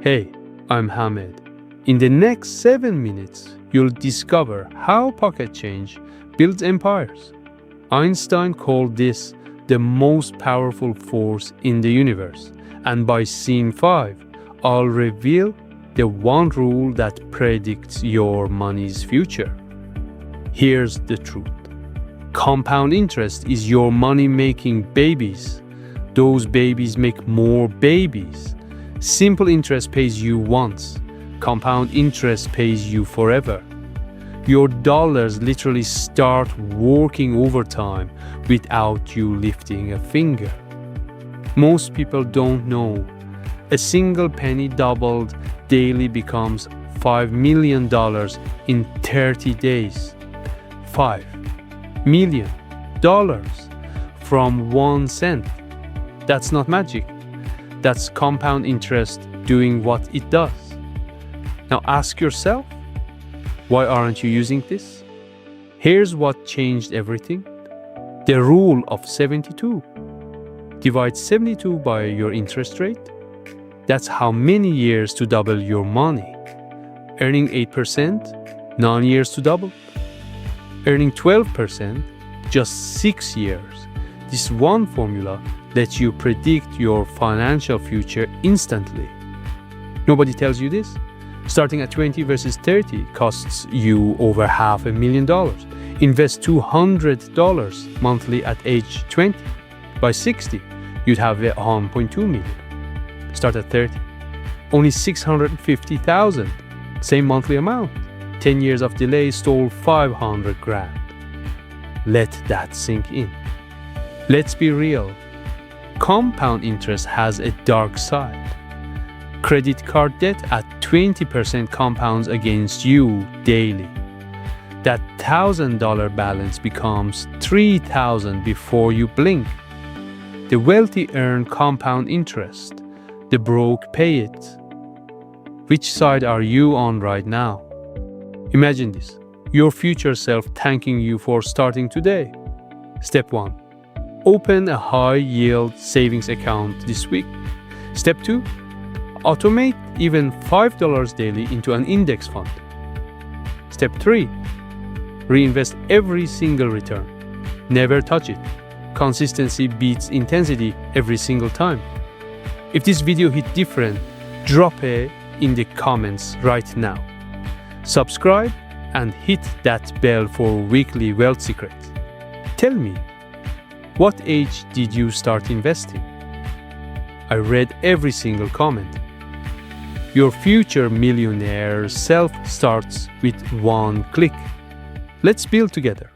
Hey, I'm Hamed. In the next 7 minutes, you'll discover how pocket change builds empires. Einstein called this the most powerful force in the universe, and by scene 5, I'll reveal the one rule that predicts your money's future. Here's the truth. Compound interest is your money-making babies. Those babies make more babies. Simple interest pays you once. Compound interest pays you forever. Your dollars literally start working overtime without you lifting a finger. Most people don't know. A single penny doubled daily becomes $5 million in 30 days. $5 million from 1 cent. That's not magic. That's compound interest doing what it does. Now ask yourself, why aren't you using this? Here's what changed everything. The rule of 72. Divide 72 by your interest rate. That's how many years to double your money. Earning 8%, 9 years to double. Earning 12%, just 6 years. This one formula lets you predict your financial future instantly. Nobody tells you this. Starting at 20 versus 30 costs you over $500,000. Invest $200 monthly at age 20. By 60, you'd have $1.2 million. Start at 30. Only $650,000. Same monthly amount. 10 years of delay stole $500,000. Let that sink in. Let's be real. Compound interest has a dark side. Credit card debt at 20% compounds against you daily. That $1,000 balance becomes $3,000 before you blink. The wealthy earn compound interest. The broke pay it. Which side are you on right now? Imagine this. Your future self thanking you for starting today. Step 1. Open a high-yield savings account this week. Step 2. Automate even $5 daily into an index fund. Step 3. Reinvest every single return. Never touch it. Consistency beats intensity every single time. If this video hit different, drop a in the comments right now. Subscribe and hit that bell for weekly wealth secrets. Tell me, what age did you start investing? I read every single comment. Your future millionaire self starts with one click. Let's build together.